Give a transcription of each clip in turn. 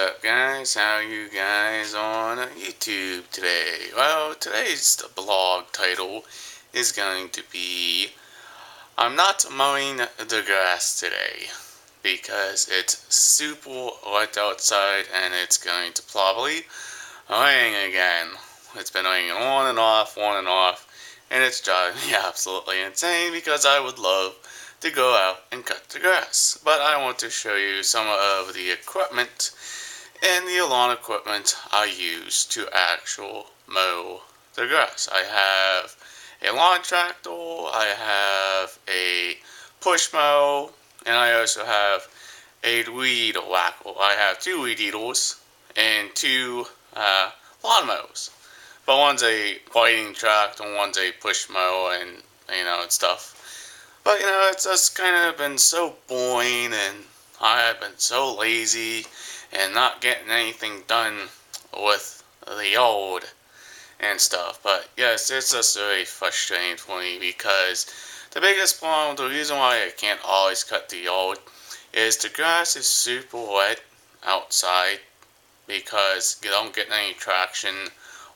What's up guys, how are you guys on YouTube today? Well, today's blog title is going to be I'm not mowing the grass today because it's super wet outside and it's going to probably rain again. It's been raining on and off, and it's driving me absolutely insane because I would love to go out and cut the grass. But I want to show you some of the equipment and the lawn equipment I use to actually mow the grass. I have a lawn tractor, I have a push mow, and I also have a weed whacker. I have two weed eaters and two lawn mows. But one's a riding tractor and one's a push mow and and stuff. But it's just kind of been so boring, and I have been so lazy and not getting anything done with the yard and stuff. But yes, it's just very frustrating for me because the biggest problem, the reason why I can't always cut the yard, is the grass is super wet outside because you don't get any traction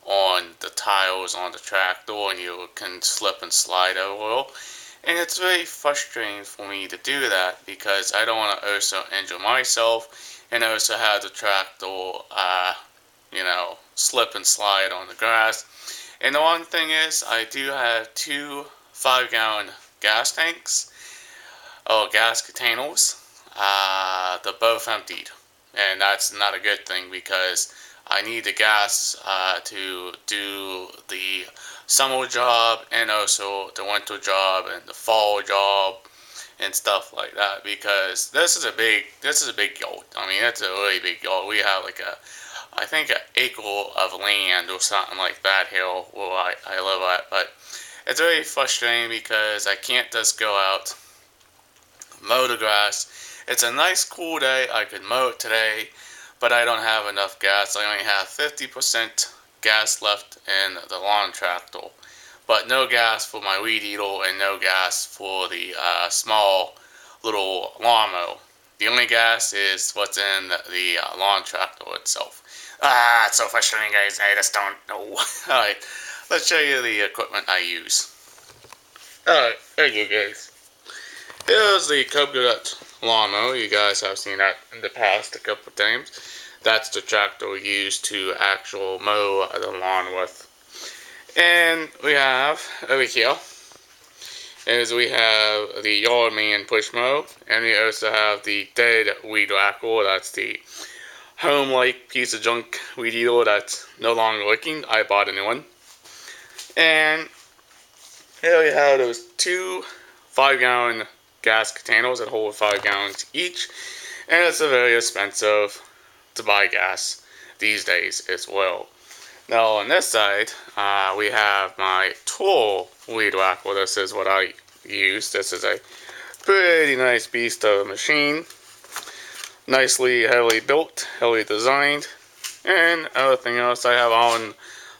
on the tiles on the tractor and you can slip and slide over. And it's very frustrating for me to do that because I don't want to also injure myself and also have the tractor, slip and slide on the grass. And the one thing is, I do have two 5-gallon gas tanks, or gas containers. They're both emptied. And that's not a good thing because I need the gas to do the summer job and also the winter job and the fall job and stuff like that, because this is a big yard. I mean, it's a really big yard. We have like I think an acre of land or something like that here where I live at. But it's very frustrating because I can't just go out, mow the grass. It's a nice cool day. I could mow it today, but I don't have enough gas. I only have 50% gas left in the lawn tractor, but no gas for my weed eater and no gas for the small little lawnmower. The only gas is what's in the lawn tractor itself. It's so frustrating, guys. I just don't know. Alright, let's show you the equipment I use. Alright, there you go, guys. Here's the coconut lawnmower. You guys have seen that in the past a couple of times. That's the tractor we use to actually mow the lawn with. And we have over here we have the yard man push mow, and we also have the dead weed whacker. That's the home-like piece of junk weed eater that's no longer working. I bought a new one. And here we have those two 5-gallon gas containers that hold 5 gallons each, and it's very expensive to buy gas these days as well. Now on this side, we have my tool weed whacker. This is what I use. This is a pretty nice beast of a machine. Nicely heavily built, heavily designed, and everything else. I have on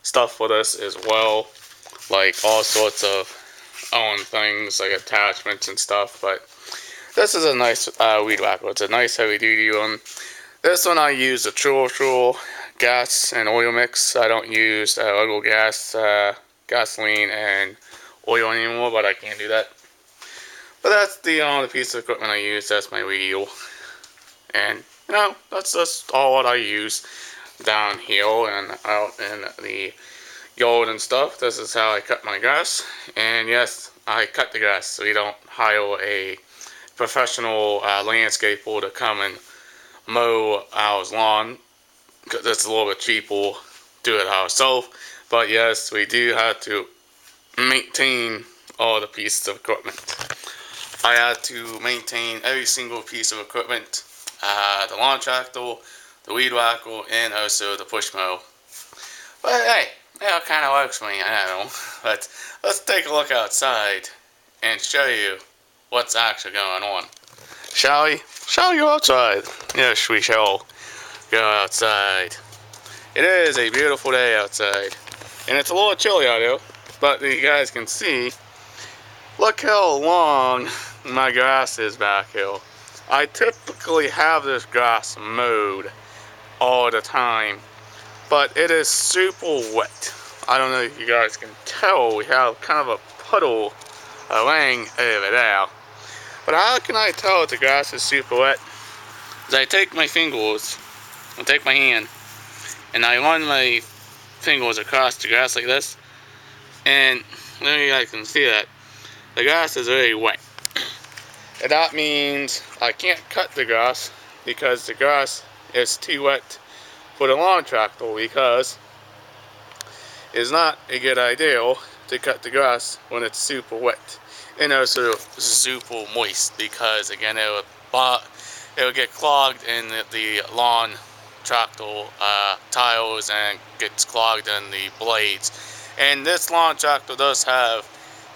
stuff for this as well, like all sorts of own things like attachments and stuff. But this is a nice weed whacker. It's a nice heavy duty one. This one I use a true gas and oil mix. I don't use oil gas, gasoline and oil anymore, but I can't do that. But that's the piece of equipment I use. That's my weed eater. And that's just all what I use down here and out in the yard and stuff. This is how I cut my grass. And yes, I cut the grass. So we don't hire a professional landscaper to come and mow our lawn, because it's a little bit cheaper to do it ourselves. But yes, we do have to maintain all the pieces of equipment. I had to maintain every single piece of equipment. The lawn tractor, the weed whacker, and also the push mower. But hey, it kind of works for me, I don't know. But let's take a look outside and show you what's actually going on. Shall we? Shall we go outside? Yes, we shall go outside. It is a beautiful day outside. And it's a little chilly out here, but you guys can see, look how long my grass is back here. I typically have this grass mowed all the time, but it is super wet. I don't know if you guys can tell, we have kind of a puddle laying over there. But how can I tell if the grass is super wet? Is I take my fingers, I take my hand, and I run my fingers across the grass like this, and there you guys can see that the grass is very wet. And that means I can't cut the grass because the grass is too wet for the lawn tractor, because it's not a good idea to cut the grass when it's super wet and also super moist, because again it will get clogged in the lawn tractor tires and gets clogged in the blades. And this lawn tractor does have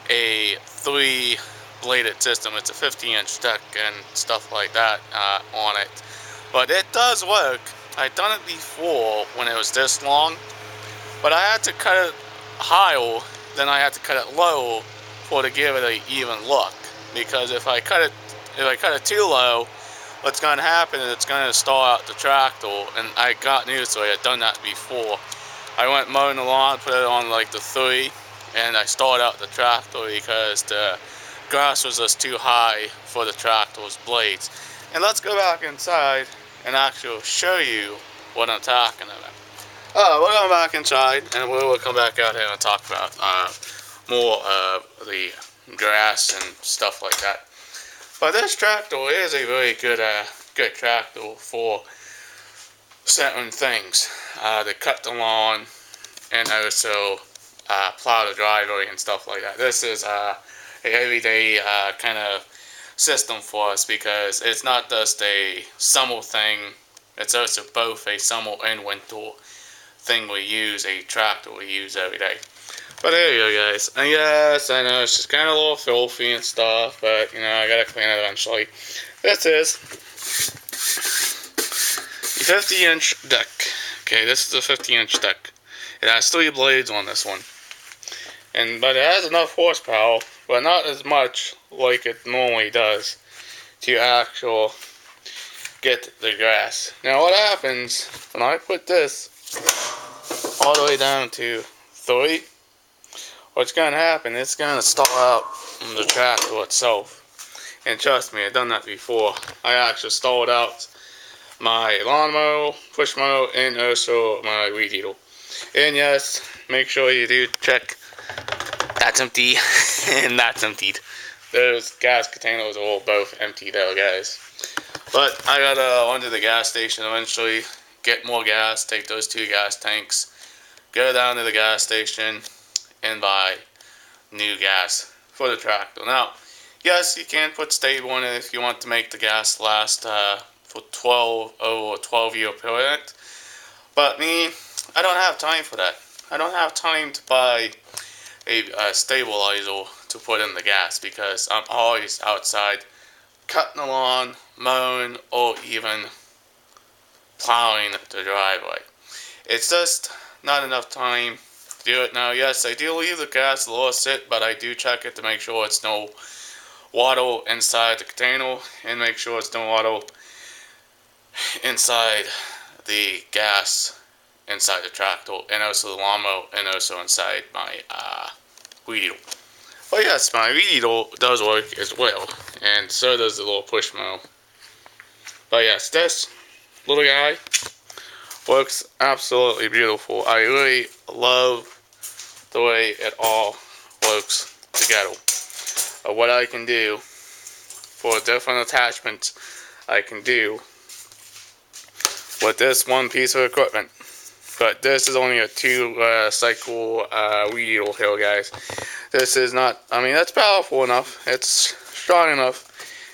a 3-bladed system. It's a 50-inch deck and stuff like that on it, but it does work. I've done it before when it was this long, but I had to cut it higher, then I had to cut it low to give it an even look. Because if I cut it too low, what's going to happen is it's going to stall out the tractor. And I got news, so I had done that before. I went mowing the lawn, put it on like the 3, and I stalled out the tractor because the grass was just too high for the tractor's blades. And let's go back inside and actually show you what I'm talking about. We're going back inside, and we'll come back out here and talk about more of the grass and stuff like that. But this tractor is a very good tractor for certain things. To cut the lawn and also plow the driveway and stuff like that. This is a everyday kind of system for us, because it's not just a summer thing, it's also both a summer and winter thing we use, a tractor we use every day. But there you go, guys. And yes, I know it's just kind of a little filthy and stuff, but you know, I gotta clean it eventually. This is the 50-inch deck. Okay, this is a 50-inch deck. It has 3 blades on this one, but it has enough horsepower, but not as much like it normally does, to actually get the grass. Now, what happens when I put this all the way down to 3? What's going to happen, it's going to stall out the tractor itself. And trust me, I've done that before. I actually stalled out my lawnmower, push mower, and also my weed eater. And yes, make sure you do check that's empty and that's emptied. Those gas containers are all both empty though, guys. But I gotta run to the gas station eventually, get more gas, take those 2 gas tanks, go down to the gas station, and buy new gas for the tractor. Now, yes, you can put stable in it if you want to make the gas last for 12-year period. But me, I don't have time for that. I don't have time to buy a stabilizer to put in the gas, because I'm always outside cutting the lawn, mowing, or even plowing the driveway. It's just not enough time to do it. Now, yes, I do leave the gas a little sit, but I do check it to make sure it's no water inside the container, and make sure it's no water inside the gas inside the tractor, and also the lawnmower, and also inside my weed eater. But yes, my weed eater does work as well, and so does the little push mower. But yes, this little guy works absolutely beautiful. I really love the way it all works together. What I can do for different attachments I can do with this one piece of equipment. But this is only a 2-cycle weed eater here, guys. This is not, I mean, it's powerful enough. It's strong enough.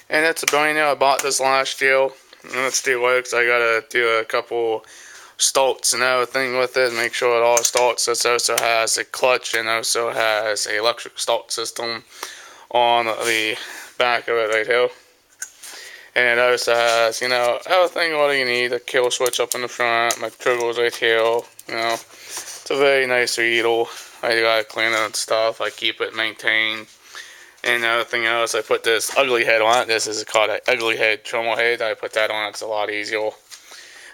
And it's a brand new. I bought this last year. And it still works. I gotta do a couple starts and everything with it, make sure it all starts. This also has a clutch and also has an electric start system on the back of it right here. And it also has, you know, everything what you need. A kill switch up in the front, my triggers right here, you know. It's a very nice eater. I gotta clean it and stuff. I keep it maintained. And everything else, I put this ugly head on it. This is called an ugly head trimmer head. I put that on, it's a lot easier.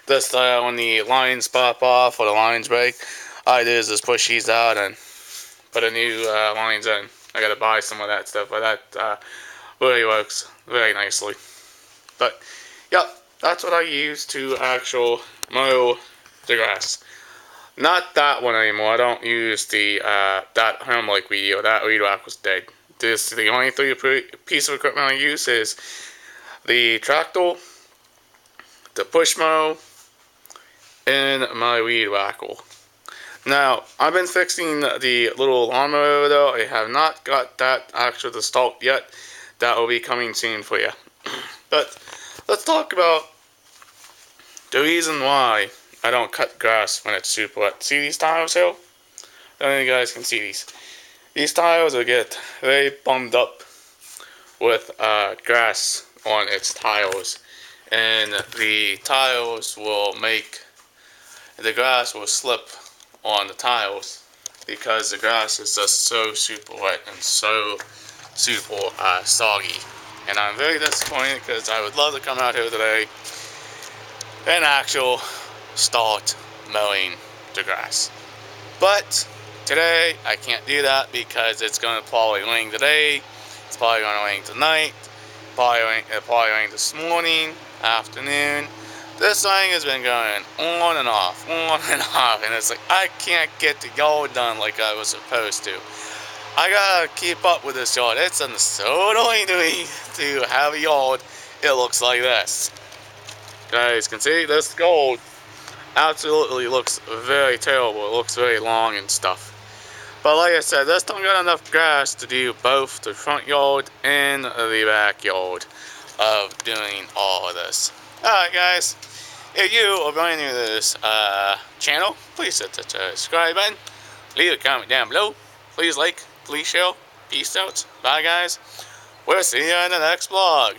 This when the lines pop off or the lines break, all I do is just push these out and put a new lines in. I gotta buy some of that stuff, but that really works very nicely. But yep, that's what I use to actual mow the grass. Not that one anymore. I don't use the that home like weed or that weed whack was dead. This the only three piece of equipment I use is the tractor, the push mow, and my weed whacker. Now, I've been fixing the little lawnmower though. I have not got that actually installed yet. That will be coming soon for you. But let's talk about the reason why I don't cut grass when it's super wet. See these tiles here? I don't know if you guys can see these. These tiles will get very bummed up with grass on its tiles. And the tiles will make, the grass will slip on the tiles because the grass is just so super wet and so super soggy. And I'm very disappointed because I would love to come out here today and actually start mowing the grass. But today I can't do that because it's going to probably rain today. It's probably going to rain tonight. Probably rain this morning, afternoon. This thing has been going on and off, and it's like I can't get the yard done like I was supposed to. I gotta keep up with this yard. It's so annoying to me to have a yard. It looks like this. Guys can see this gold absolutely looks very terrible. It looks very long and stuff. But like I said, this don't got enough grass to do both the front yard and the backyard of doing all of this. Alright guys, if you are brand new to this channel, please hit the subscribe button. Leave a comment down below. Please like, please share. Peace out. Bye guys. We'll see you in the next vlog.